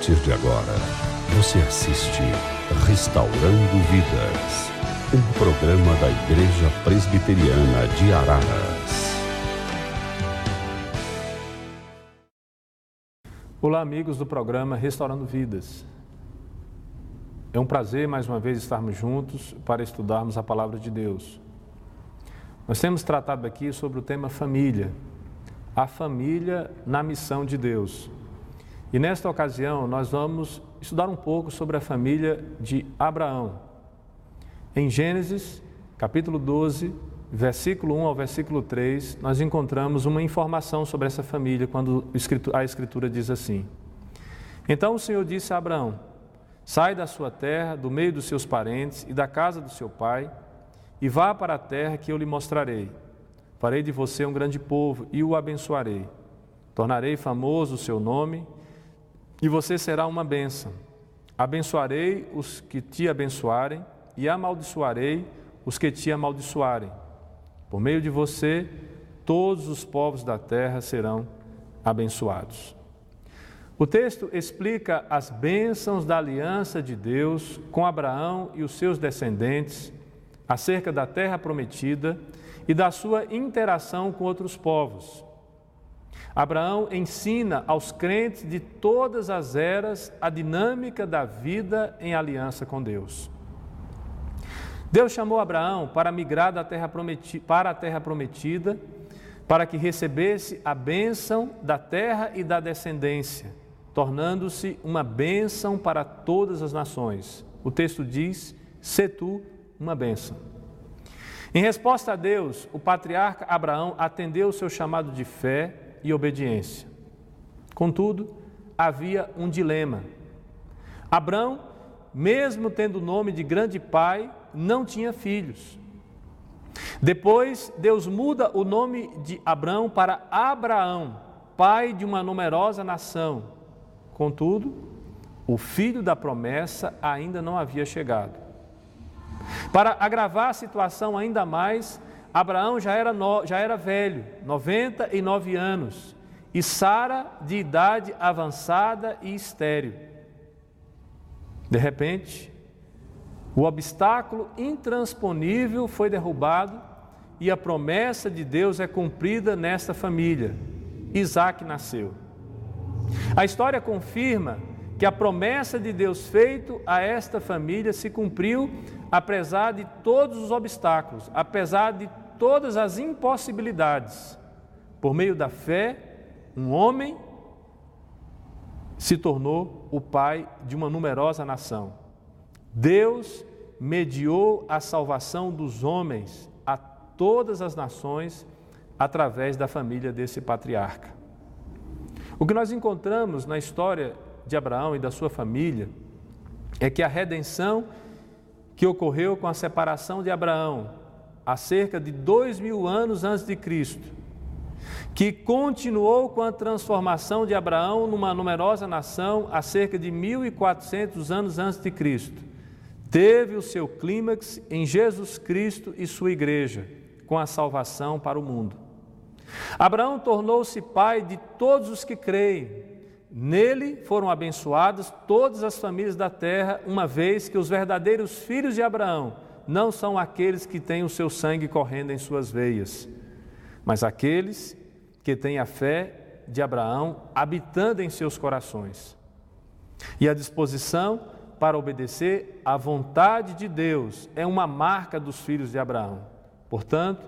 partir de agora, você assiste Restaurando Vidas, um programa da Igreja Presbiteriana de Araras. Olá, amigos do programa Restaurando Vidas. É um prazer, mais uma vez, estarmos juntos para estudarmos a Palavra de Deus. Nós temos tratado aqui sobre o tema família, a família na missão de Deus. E nesta ocasião, nós vamos estudar um pouco sobre a família de Abraão. Em Gênesis, capítulo 12, versículo 1 ao versículo 3, nós encontramos uma informação sobre essa família, quando a Escritura diz assim: Então o Senhor disse a Abraão: Sai da sua terra, do meio dos seus parentes e da casa do seu pai, e vá para a terra que eu lhe mostrarei. Farei de você um grande povo e o abençoarei. Tornarei famoso o seu nome, e você será uma bênção. Abençoarei os que te abençoarem, e amaldiçoarei os que te amaldiçoarem. Por meio de você, todos os povos da terra serão abençoados. O texto explica as bênçãos da aliança de Deus com Abraão e os seus descendentes, acerca da terra prometida e da sua interação com outros povos. Abraão ensina aos crentes de todas as eras a dinâmica da vida em aliança com Deus. Deus chamou Abraão para migrar para a terra prometida, para que recebesse a bênção da terra e da descendência, tornando-se uma bênção para todas as nações. O texto diz: "Sê tu uma bênção". Em resposta a Deus, o patriarca Abraão atendeu o seu chamado de fé e obediência. Contudo, havia um dilema. Abraão, mesmo tendo o nome de grande pai, não tinha filhos. Depois, Deus muda o nome de Abraão para Abraão, pai de uma numerosa nação. Contudo, o filho da promessa ainda não havia chegado. Para agravar a situação ainda mais, Abraão já era velho, 99 anos, e Sara de idade avançada e estéril. De repente, o obstáculo intransponível foi derrubado e a promessa de Deus é cumprida nesta família. Isaac nasceu. A história confirma que a promessa de Deus feita a esta família se cumpriu apesar de todos os obstáculos, apesar de todas as impossibilidades. Por meio da fé, um homem se tornou o pai de uma numerosa nação. Deus mediou a salvação dos homens a todas as nações através da família desse patriarca. O que nós encontramos na história de Abraão e da sua família é que a redenção que ocorreu com a separação de Abraão há cerca de 2000 anos antes de Cristo, que continuou com a transformação de Abraão numa numerosa nação há cerca de 1400 anos antes de Cristo, teve o seu clímax em Jesus Cristo e sua igreja, com a salvação para o mundo. Abraão tornou-se pai de todos os que creem. Nele foram abençoadas todas as famílias da terra, uma vez que os verdadeiros filhos de Abraão não são aqueles que têm o seu sangue correndo em suas veias, mas aqueles que têm a fé de Abraão habitando em seus corações. E a disposição para obedecer à vontade de Deus é uma marca dos filhos de Abraão. Portanto,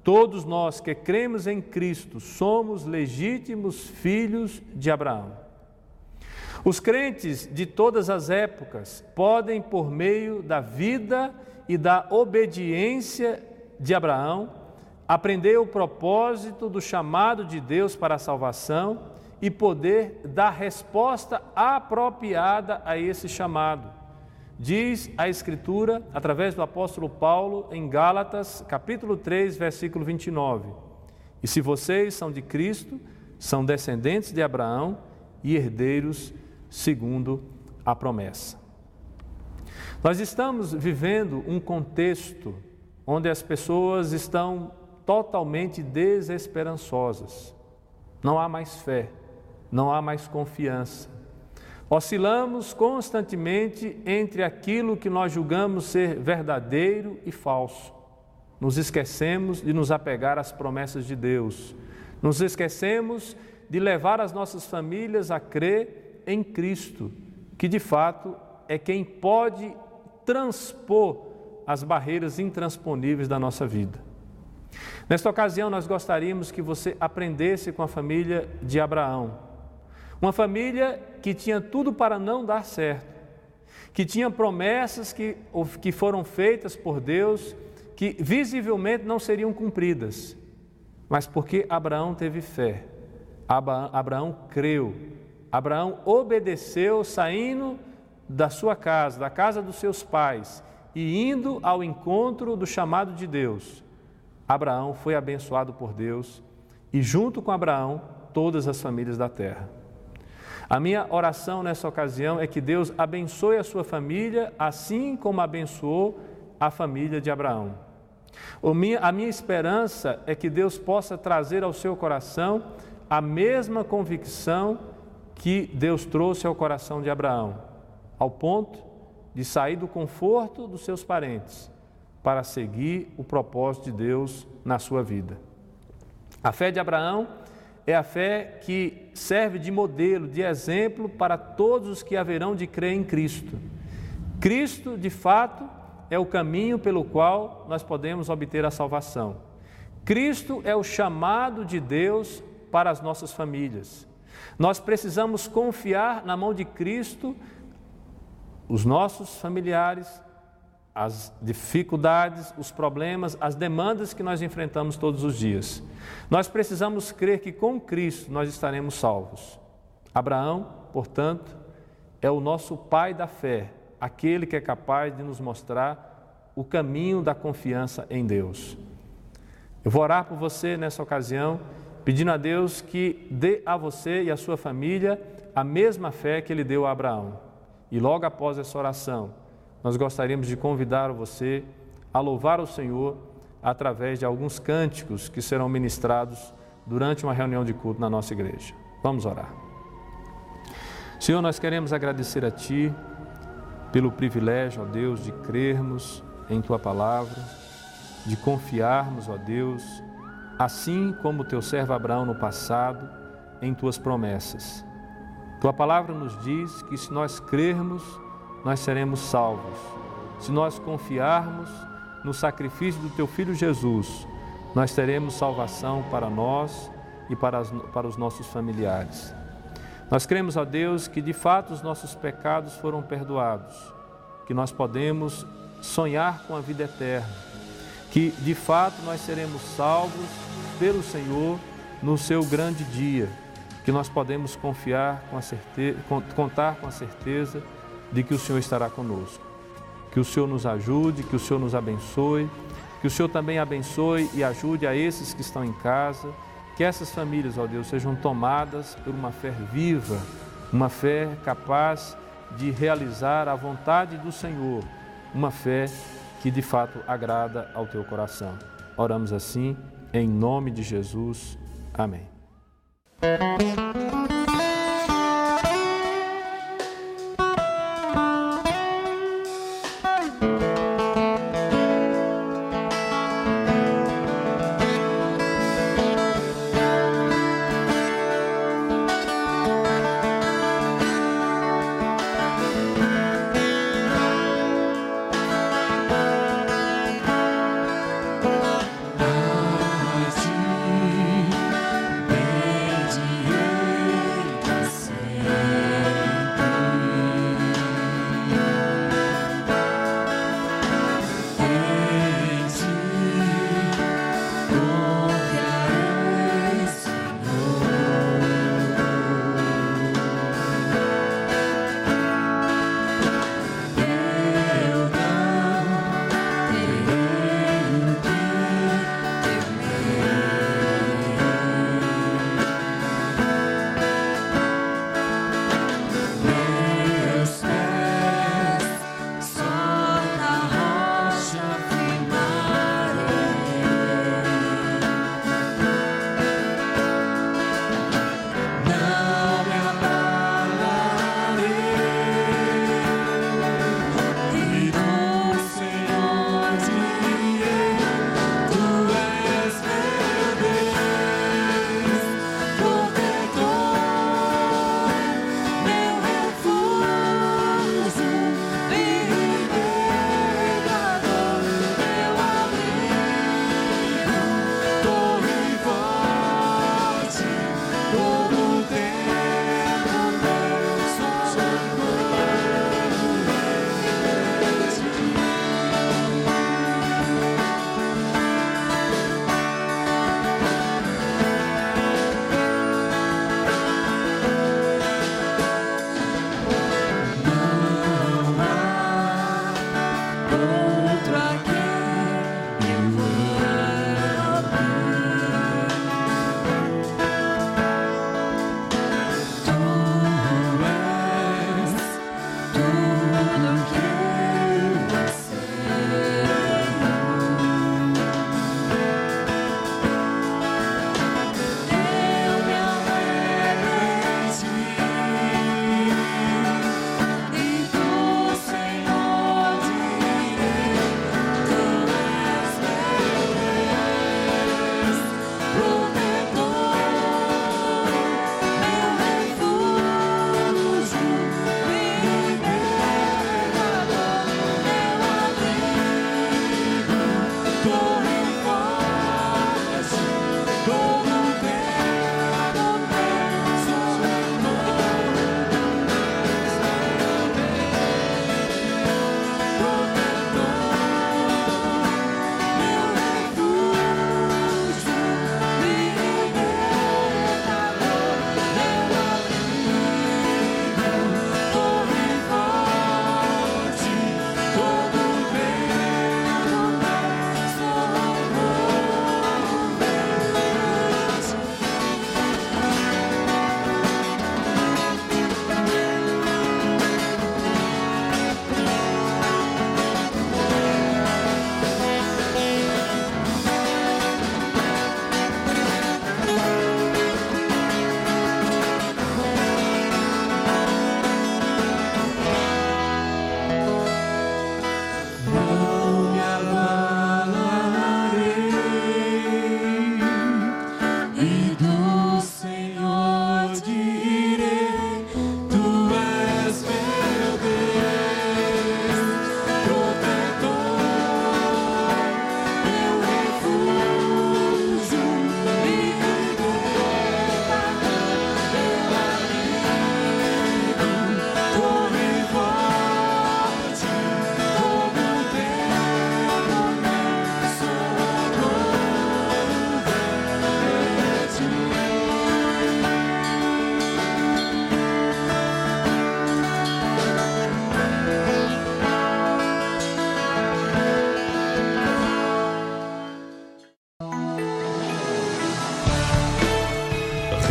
todos nós que cremos em Cristo somos legítimos filhos de Abraão. Os crentes de todas as épocas podem, por meio da vida e da obediência de Abraão, aprender o propósito do chamado de Deus para a salvação e poder dar resposta apropriada a esse chamado. Diz a Escritura, através do apóstolo Paulo, em Gálatas, capítulo 3, versículo 29. E se vocês são de Cristo, são descendentes de Abraão e herdeiros segundo a promessa. Nós estamos vivendo um contexto onde as pessoas estão totalmente desesperançosas. Não há mais fé, não há mais confiança. Oscilamos constantemente entre aquilo que nós julgamos ser verdadeiro e falso. Nos esquecemos de nos apegar às promessas de Deus. Nos esquecemos de levar as nossas famílias a crer em Cristo, que de fato é quem pode transpor as barreiras intransponíveis da nossa vida. Nesta ocasião, nós gostaríamos que você aprendesse com a família de Abraão. Uma família que tinha tudo para não dar certo, que tinha promessas que foram feitas por Deus, que visivelmente não seriam cumpridas, mas porque Abraão teve fé, Abraão creu, Abraão obedeceu saindo da sua casa, da casa dos seus pais e indo ao encontro do chamado de Deus. Abraão foi abençoado por Deus e junto com Abraão todas as famílias da terra. A minha oração nessa ocasião é que Deus abençoe a sua família, assim como abençoou a família de Abraão. A minha esperança é que Deus possa trazer ao seu coração a mesma convicção que Deus trouxe ao coração de Abraão, ao ponto de sair do conforto dos seus parentes para seguir o propósito de Deus na sua vida. A fé de Abraão é a fé que serve de modelo, de exemplo para todos os que haverão de crer em Cristo. Cristo, de fato, é o caminho pelo qual nós podemos obter a salvação. Cristo é o chamado de Deus para as nossas famílias. Nós precisamos confiar na mão de Cristo os nossos familiares, as dificuldades, os problemas, as demandas que nós enfrentamos todos os dias. Nós precisamos crer que com Cristo nós estaremos salvos. Abraão, portanto, é o nosso pai da fé, aquele que é capaz de nos mostrar o caminho da confiança em Deus. Eu vou orar por você nessa ocasião, pedindo a Deus que dê a você e a sua família a mesma fé que Ele deu a Abraão. E logo após essa oração, nós gostaríamos de convidar você a louvar o Senhor através de alguns cânticos que serão ministrados durante uma reunião de culto na nossa igreja. Vamos orar. Senhor, nós queremos agradecer a Ti pelo privilégio, ó Deus, de crermos em Tua palavra, de confiarmos, ó Deus, assim como o Teu servo Abraão no passado, em Tuas promessas. Tua palavra nos diz que se nós crermos, nós seremos salvos. Se nós confiarmos no sacrifício do Teu Filho Jesus, nós teremos salvação para nós e para os nossos familiares. Nós cremos, ó Deus, que de fato os nossos pecados foram perdoados, que nós podemos sonhar com a vida eterna, que de fato nós seremos salvos pelo Senhor no Seu grande dia, que nós podemos contar com a certeza de que o Senhor estará conosco. Que o Senhor nos ajude, que o Senhor nos abençoe, que o Senhor também abençoe e ajude a esses que estão em casa, que essas famílias, ó Deus, sejam tomadas por uma fé viva, uma fé capaz de realizar a vontade do Senhor, uma fé que de fato agrada ao Teu coração. Oramos assim, em nome de Jesus. Amém.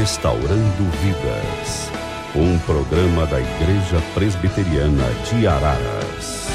Restaurando Vidas, um programa da Igreja Presbiteriana de Araras.